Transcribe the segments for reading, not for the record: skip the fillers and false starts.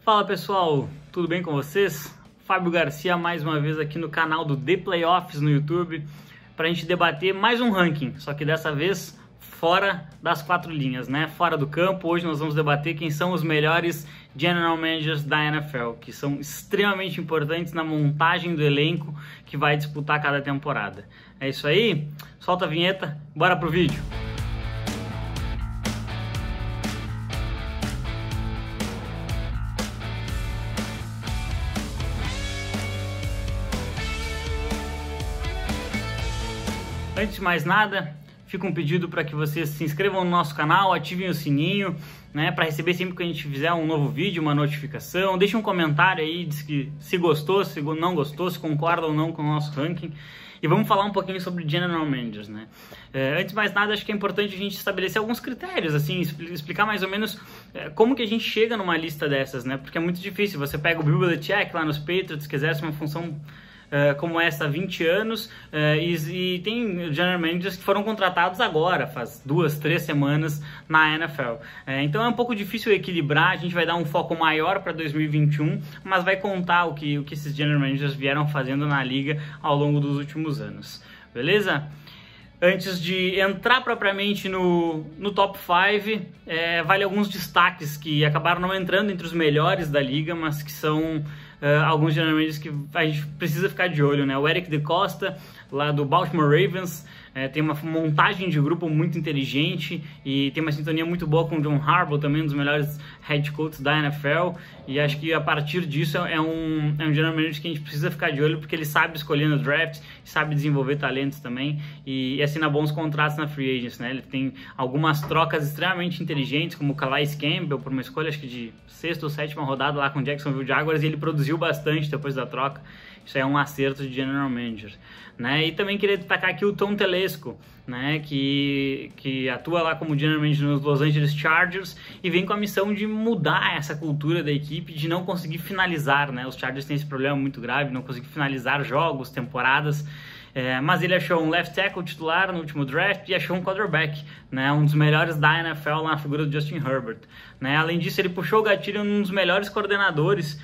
Fala pessoal, tudo bem com vocês? Fábio Garcia mais uma vez aqui no canal do The Playoffs no YouTube para a gente debater mais um ranking, só que dessa vez fora das quatro linhas, né? Fora do campo. Hoje nós vamos debater quem são os melhores General Managers da NFL, que são extremamente importantes na montagem do elenco que vai disputar cada temporada. É isso aí? Solta a vinheta, bora pro vídeo! Antes de mais nada, fica um pedido para que vocês se inscrevam no nosso canal, ativem o sininho, né, para receber sempre que a gente fizer um novo vídeo, uma notificação. Deixe um comentário aí, diz que se gostou, se não gostou, se concorda ou não com o nosso ranking. E vamos falar um pouquinho sobre General Managers, né? Antes de mais nada, acho que é importante a gente estabelecer alguns critérios, assim, explicar mais ou menos como que a gente chega numa lista dessas, né? Porque é muito difícil. Você pega o Bill Belichick lá nos Patriots, que exerce uma função como essa há 20 anos, e tem general managers que foram contratados agora, faz 2, 3 semanas na NFL. Então é um pouco difícil equilibrar, a gente vai dar um foco maior para 2021, mas vai contar o que esses general managers vieram fazendo na liga ao longo dos últimos anos. Beleza? Antes de entrar propriamente no top 5, vale alguns destaques que acabaram não entrando entre os melhores da liga, mas que são alguns general managers que a gente precisa ficar de olho, né? O Eric DeCosta, lá do Baltimore Ravens, tem uma montagem de grupo muito inteligente e tem uma sintonia muito boa com o John Harbaugh, também um dos melhores head coaches da NFL, e acho que a partir disso é um general manager que a gente precisa ficar de olho, porque ele sabe escolher no draft, sabe desenvolver talentos também e assina bons contratos na free agents, né? Ele tem algumas trocas extremamente inteligentes, como o Calais Campbell, por uma escolha acho que de 6ª ou 7ª rodada lá com o Jacksonville Jaguars, e ele produziu bastante depois da troca. Isso é um acerto de general manager, né? E também queria destacar aqui o Tom Telesco, né? Que atua lá como general manager nos Los Angeles Chargers e vem com a missão de mudar essa cultura da equipe, de não conseguir finalizar, né? Os Chargers têm esse problema muito grave, não conseguir finalizar jogos, temporadas. Mas ele achou um left tackle titular no último draft e achou um quarterback, né, um dos melhores da NFL na figura do Justin Herbert, né? Além disso, ele puxou o gatilho num dos melhores coordenadores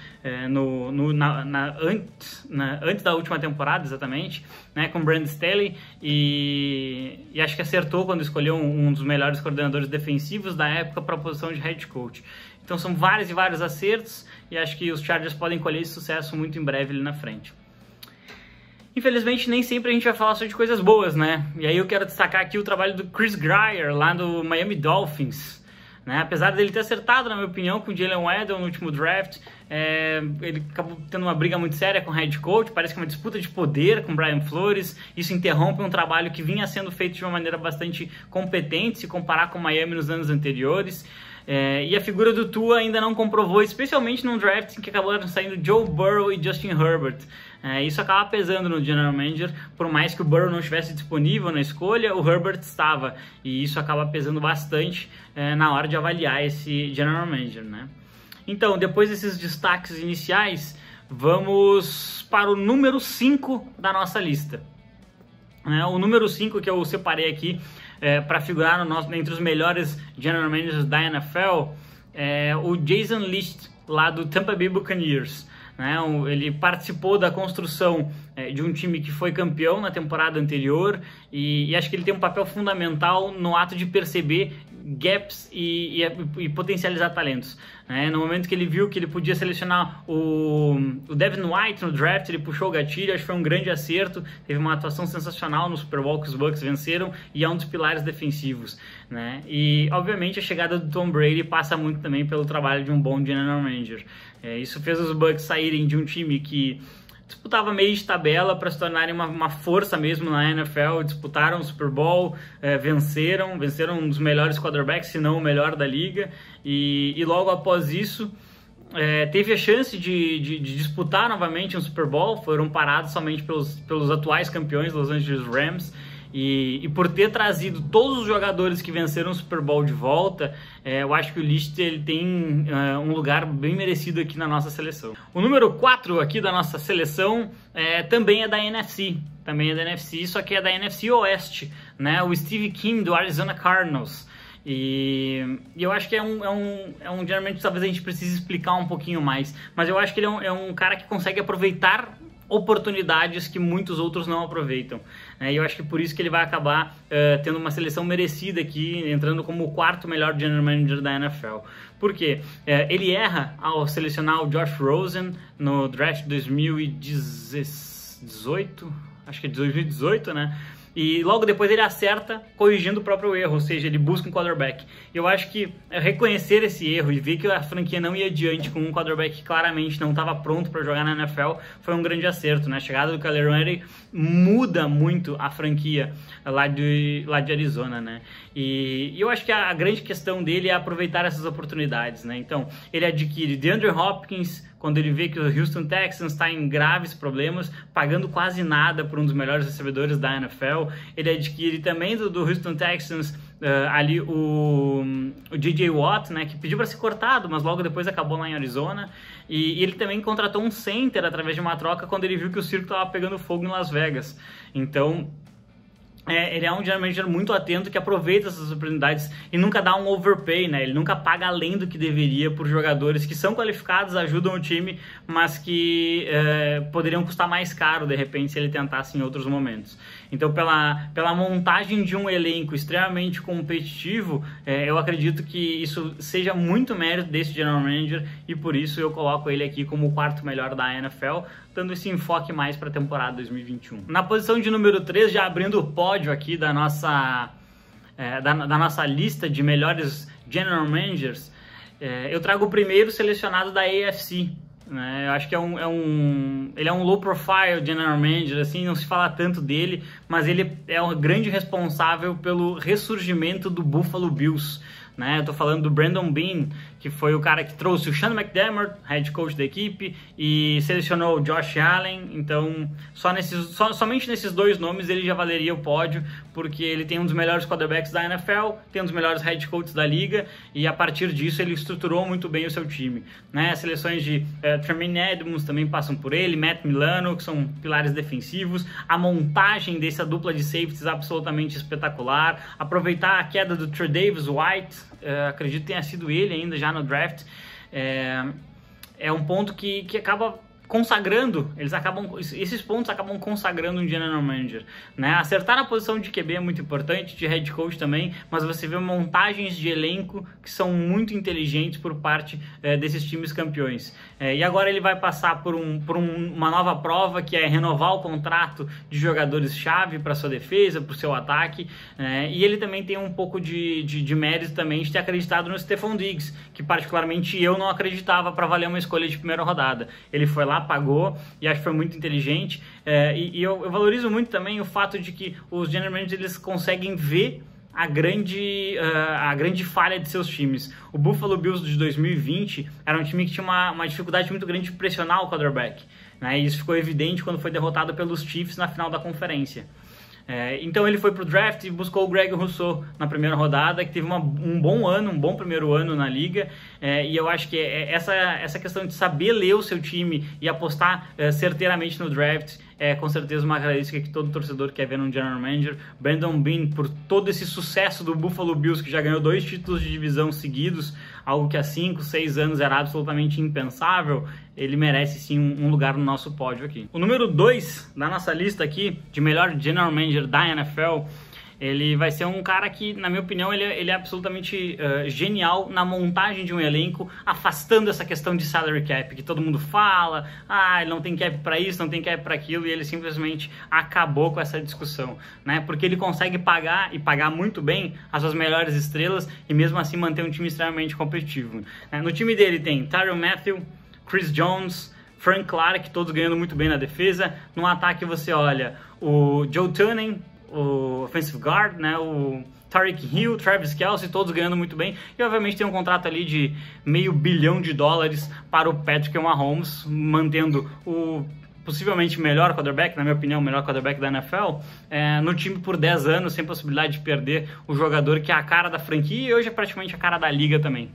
antes da última temporada, exatamente, né, com o Brandon Staley, e acho que acertou quando escolheu um dos melhores coordenadores defensivos da época para a posição de head coach. Então são vários e vários acertos e acho que os Chargers podem colher esse sucesso muito em breve ali na frente. Infelizmente, nem sempre a gente vai falar só de coisas boas, né? E aí eu quero destacar aqui o trabalho do Chris Grier, lá do Miami Dolphins, né? Apesar dele ter acertado, na minha opinião, com o Jalen Waddle no último draft, ele acabou tendo uma briga muito séria com o head coach, parece que é uma disputa de poder com o Brian Flores. Isso interrompe um trabalho que vinha sendo feito de uma maneira bastante competente, se comparar com o Miami nos anos anteriores. E a figura do Tua ainda não comprovou, especialmente num draft em que acabaram saindo Joe Burrow e Justin Herbert. Isso acaba pesando no General Manager, por mais que o Burrow não estivesse disponível na escolha, o Herbert estava, e isso acaba pesando bastante na hora de avaliar esse General Manager, né? Então, depois desses destaques iniciais, vamos para o número 5 da nossa lista. O número 5 que eu separei aqui para figurar entre os melhores General Managers da NFL é o Jason Licht, lá do Tampa Bay Buccaneers. Ele participou da construção de um time que foi campeão na temporada anterior e acho que ele tem um papel fundamental no ato de perceber gaps e potencializar talentos. No momento que ele viu que ele podia selecionar o Devin White no draft, ele puxou o gatilho, acho que foi um grande acerto, teve uma atuação sensacional no Super Bowl que os Bucs venceram e é um dos pilares defensivos, né? E obviamente a chegada do Tom Brady passa muito também pelo trabalho de um bom general manager. Isso fez os Bucs saírem de um time que disputava meio de tabela para se tornarem uma força mesmo na NFL, disputaram o Super Bowl, venceram um dos melhores quarterbacks, se não o melhor da liga, e logo após isso teve a chance de disputar novamente um Super Bowl, foram parados somente pelos atuais campeões, Los Angeles Rams. E por ter trazido todos os jogadores que venceram o Super Bowl de volta, eu acho que o Licht ele tem um lugar bem merecido aqui na nossa seleção. O número 4 aqui da nossa seleção também é da NFC. Só que é da NFC Oeste, né? O Steve Kim do Arizona Cardinals. E eu acho que é um general manager que talvez a gente precise explicar um pouquinho mais, mas eu acho que ele é um cara que consegue aproveitar oportunidades que muitos outros não aproveitam. E eu acho que por isso que ele vai acabar tendo uma seleção merecida aqui, entrando como o quarto melhor general manager da NFL. Por quê? Ele erra ao selecionar o Josh Rosen no draft 2018, acho que é 2018, né? E logo depois ele acerta corrigindo o próprio erro, ou seja, ele busca um quarterback. Eu acho que reconhecer esse erro e ver que a franquia não ia adiante com um quarterback que claramente não estava pronto para jogar na NFL foi um grande acerto, né? A chegada do Kyler Murray muda muito a franquia lá de Arizona, né? E eu acho que a grande questão dele é aproveitar essas oportunidades, né? Então, ele adquire DeAndre Hopkins quando ele vê que o Houston Texans está em graves problemas, pagando quase nada por um dos melhores recebedores da NFL. Ele adquire também do Houston Texans ali o J.J. Watt, né, que pediu para ser cortado, mas logo depois acabou lá em Arizona. E ele também contratou um center através de uma troca quando ele viu que o circo estava pegando fogo em Las Vegas. Então, ele é um general manager muito atento que aproveita essas oportunidades e nunca dá um overpay, né? Ele nunca paga além do que deveria por jogadores que são qualificados, ajudam o time, mas que poderiam custar mais caro de repente se ele tentasse em outros momentos. Então, pela montagem de um elenco extremamente competitivo, eu acredito que isso seja muito mérito desse general manager e por isso eu coloco ele aqui como o quarto melhor da NFL, dando esse enfoque mais para a temporada 2021. Na posição de número 3, já abrindo o pódio aqui da nossa lista de melhores general managers, eu trago o primeiro selecionado da AFC. Eu acho que ele é um low profile general manager, assim, não se fala tanto dele, mas ele é um grande responsável pelo ressurgimento do Buffalo Bills. Eu tô falando do Brandon Beane, que foi o cara que trouxe o Sean McDermott, head coach da equipe, e selecionou o Josh Allen. Então, somente nesses dois nomes ele já valeria o pódio, porque ele tem um dos melhores quarterbacks da NFL, tem um dos melhores head coaches da liga, e a partir disso ele estruturou muito bem o seu time. As seleções de Tremaine Edmunds também passam por ele, Matt Milano, que são pilares defensivos, a montagem dessa dupla de safeties absolutamente espetacular, aproveitar a queda do Tre'Davious White, acredito que tenha sido ele ainda já no draft, é um ponto que acaba consagrando, esses pontos acabam consagrando um general manager, Acertar na posição de QB é muito importante, de head coach também, mas você vê montagens de elenco que são muito inteligentes por parte desses times campeões. E agora ele vai passar por uma nova prova, que é renovar o contrato de jogadores-chave para sua defesa, para o seu ataque, e ele também tem um pouco de mérito também de ter acreditado no Stefon Diggs, que particularmente eu não acreditava para valer uma escolha de primeira rodada. Ele foi lá, pagou, e acho que foi muito inteligente, e eu valorizo muito também o fato de que os general managers eles conseguem ver a grande falha de seus times. O Buffalo Bills de 2020 era um time que tinha uma dificuldade muito grande de pressionar o quarterback, e isso ficou evidente quando foi derrotado pelos Chiefs na final da conferência. Então ele foi pro draft e buscou o Greg Rousseau na primeira rodada, que teve um bom primeiro ano na liga, e eu acho que essa questão de saber ler o seu time e apostar certeiramente no draft é com certeza uma característica que todo torcedor quer ver num general manager. Brandon Beane, por todo esse sucesso do Buffalo Bills, que já ganhou 2 títulos de divisão seguidos, algo que há 5, 6 anos era absolutamente impensável, ele merece sim um lugar no nosso pódio aqui. O número 2 da nossa lista aqui, de melhor general manager da NFL, ele vai ser um cara que, na minha opinião, ele é absolutamente genial na montagem de um elenco, afastando essa questão de salary cap, que todo mundo fala, ele não tem cap para isso, não tem cap para aquilo, e ele simplesmente acabou com essa discussão, porque ele consegue pagar, e pagar muito bem, as suas melhores estrelas, e mesmo assim manter um time extremamente competitivo. No time dele tem Tyrann Mathieu, Chris Jones, Frank Clark, todos ganhando muito bem na defesa. No ataque você olha o Joe Tunney, o offensive guard, o Tyreek Hill, Travis Kelce, todos ganhando muito bem, e obviamente tem um contrato ali de $500 milhão para o Patrick Mahomes, mantendo o possivelmente melhor quarterback, na minha opinião, o melhor quarterback da NFL, no time por 10 anos, sem possibilidade de perder o jogador que é a cara da franquia e hoje é praticamente a cara da liga também.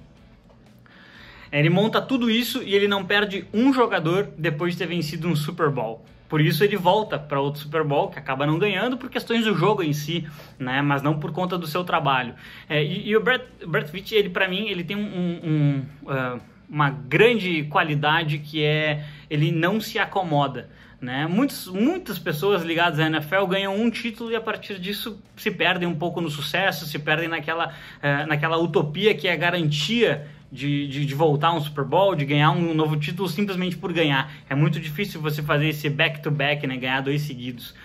Ele monta tudo isso e ele não perde um jogador depois de ter vencido um Super Bowl. Por isso ele volta para outro Super Bowl, que acaba não ganhando por questões do jogo em si, né? Mas não por conta do seu trabalho. E o Brett Veach, ele, para mim, ele tem uma grande qualidade, que é ele não se acomoda, né? Muitas pessoas ligadas à NFL ganham um título e a partir disso se perdem um pouco no sucesso, se perdem naquela utopia que é a garantia de voltar a um Super Bowl, de ganhar um novo título simplesmente por ganhar. É muito difícil você fazer esse back-to-back, né? Ganhar 2 seguidos.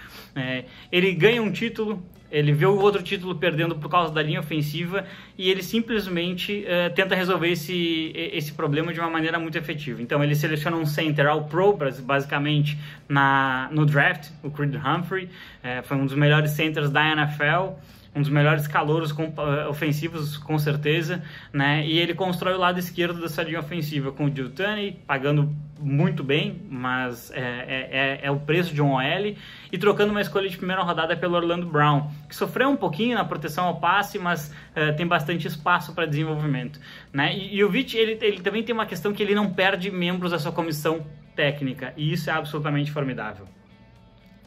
Ele ganha um título, ele vê o outro título perdendo por causa da linha ofensiva e ele simplesmente tenta resolver esse problema de uma maneira muito efetiva. Então ele seleciona um center all pro, basicamente, no draft, o Creed Humphrey, foi um dos melhores centers da NFL, um dos melhores calouros ofensivos, com certeza, né? E ele constrói o lado esquerdo dessa linha ofensiva com o Joe Tunney, pagando muito bem, mas é o preço de um OL, e trocando uma escolha de primeira rodada pelo Orlando Brown, que sofreu um pouquinho na proteção ao passe, mas tem bastante espaço para desenvolvimento, né? E o Veach, ele também tem uma questão que ele não perde membros da sua comissão técnica, e isso é absolutamente formidável.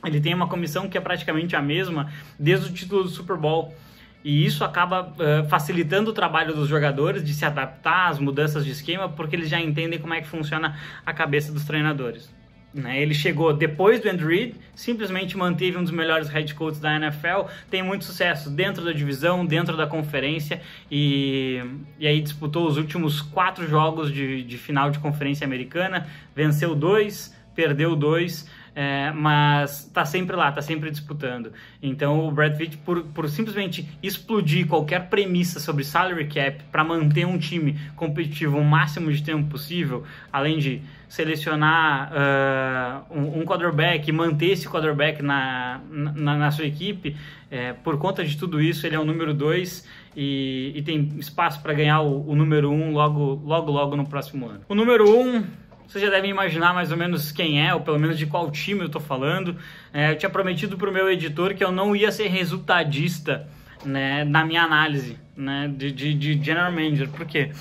Ele tem uma comissão que é praticamente a mesma desde o título do Super Bowl. E isso acaba facilitando o trabalho dos jogadores de se adaptar às mudanças de esquema, porque eles já entendem como é que funciona a cabeça dos treinadores. Ele chegou depois do Andy Reid, simplesmente manteve um dos melhores head coaches da NFL, tem muito sucesso dentro da divisão, dentro da conferência, e aí disputou os últimos 4 jogos de final de conferência americana, venceu 2, perdeu 2, mas tá sempre lá, tá sempre disputando. Então o Brett Veach, por simplesmente explodir qualquer premissa sobre salary cap para manter um time competitivo o máximo de tempo possível, além de selecionar um quarterback e manter esse quarterback na sua equipe, por conta de tudo isso ele é o número 2 e tem espaço para ganhar o número 1 logo no próximo ano. O número 1, vocês já devem imaginar mais ou menos quem é, ou pelo menos de qual time eu estou falando. Eu tinha prometido para o meu editor que eu não ia ser resultadista, né, na minha análise, né, de General Manager. Por quê?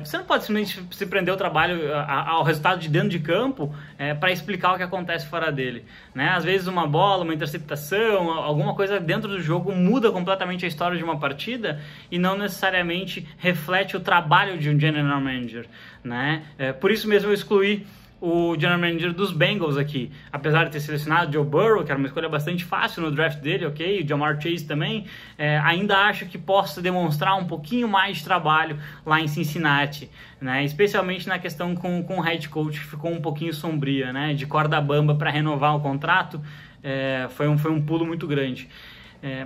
Você não pode simplesmente se prender ao trabalho, ao resultado de dentro de campo, para explicar o que acontece fora dele, né? Às vezes uma bola, uma interceptação, alguma coisa dentro do jogo muda completamente a história de uma partida e não necessariamente reflete o trabalho de um General Manager, né? Por isso mesmo eu excluí o General Manager dos Bengals aqui, apesar de ter selecionado Joe Burrow, que era uma escolha bastante fácil no draft dele, ok? O Ja'Marr Chase também, ainda acho que possa demonstrar um pouquinho mais de trabalho lá em Cincinnati, né? Especialmente na questão com o head coach, que ficou um pouquinho sombria, né? De corda bamba para renovar o contrato, foi um pulo muito grande.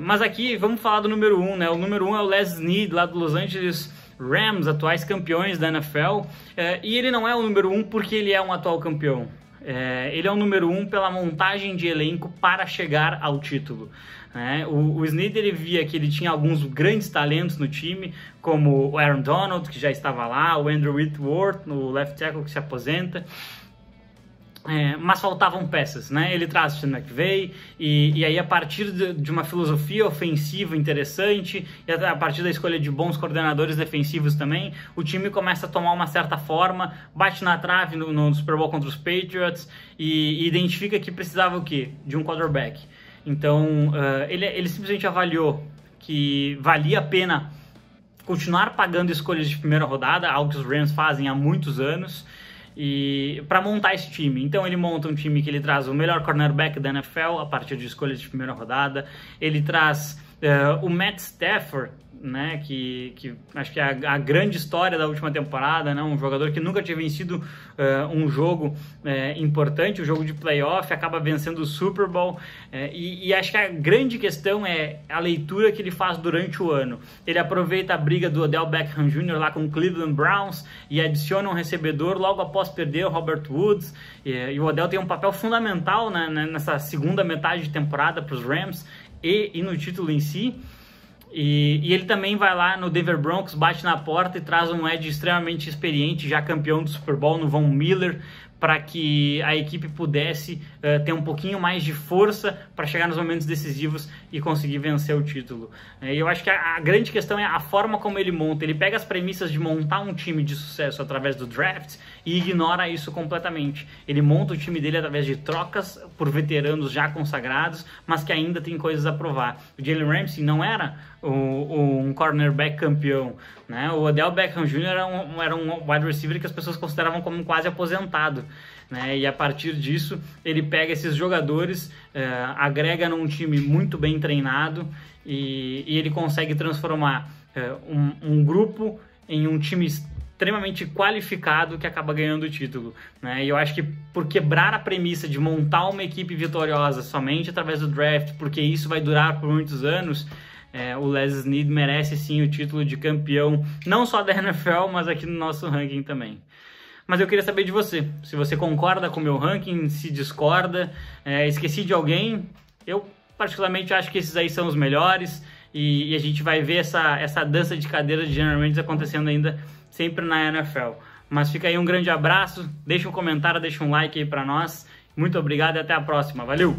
Mas aqui vamos falar do número 1, né? O número 1 é o Les Snead, lá do Los Angeles Rams, atuais campeões da NFL, e ele não é o número 1 porque ele é um atual campeão. Ele é o número 1 pela montagem de elenco para chegar ao título. O Snead, ele via que ele tinha alguns grandes talentos no time, como o Aaron Donald, que já estava lá, o Andrew Whitworth, o left tackle que se aposenta, mas faltavam peças, né? Ele traz o Sean McVay e aí a partir de uma filosofia ofensiva interessante e a partir da escolha de bons coordenadores defensivos também, o time começa a tomar uma certa forma, bate na trave no Super Bowl contra os Patriots e identifica que precisava o quê? De um quarterback. Então ele simplesmente avaliou que valia a pena continuar pagando escolhas de primeira rodada, algo que os Rams fazem há muitos anos, e para montar esse time. Então ele monta um time que ele traz o melhor cornerback da NFL a partir de escolhas de primeira rodada, ele traz o Matt Stafford, né, que acho que é a grande história da última temporada, né, um jogador que nunca tinha vencido um jogo importante, o jogo de playoff, acaba vencendo o Super Bowl, e acho que a grande questão é a leitura que ele faz durante o ano. Ele aproveita a briga do Odell Beckham Jr. lá com o Cleveland Browns e adiciona um recebedor logo após perder o Robert Woods, e o Odell tem um papel fundamental, né, nessa segunda metade de temporada para os Rams e no título em si. E ele também vai lá no Denver Broncos, bate na porta e traz um edge extremamente experiente, já campeão do Super Bowl, no Von Miller, para que a equipe pudesse ter um pouquinho mais de força para chegar nos momentos decisivos e conseguir vencer o título. E eu acho que a grande questão é a forma como ele monta. Ele pega as premissas de montar um time de sucesso através do draft e ignora isso completamente. Ele monta o time dele através de trocas por veteranos já consagrados, mas que ainda tem coisas a provar. O Jalen Ramsey não era um cornerback campeão, né? O Odell Beckham Jr. era um wide receiver que as pessoas consideravam como quase aposentado, né? E a partir disso ele pega esses jogadores, agrega num time muito bem treinado e ele consegue transformar um grupo em um time extremamente qualificado que acaba ganhando o título, né? E eu acho que por quebrar a premissa de montar uma equipe vitoriosa somente através do draft, porque isso vai durar por muitos anos, o Les Snead merece sim o título de campeão, não só da NFL, mas aqui no nosso ranking também. Mas eu queria saber de você, se você concorda com o meu ranking, se discorda, esqueci de alguém. Eu particularmente acho que esses aí são os melhores e a gente vai ver essa dança de cadeiras de General Managers acontecendo ainda sempre na NFL. Mas fica aí um grande abraço, deixa um comentário, deixa um like aí pra nós. Muito obrigado e até a próxima. Valeu!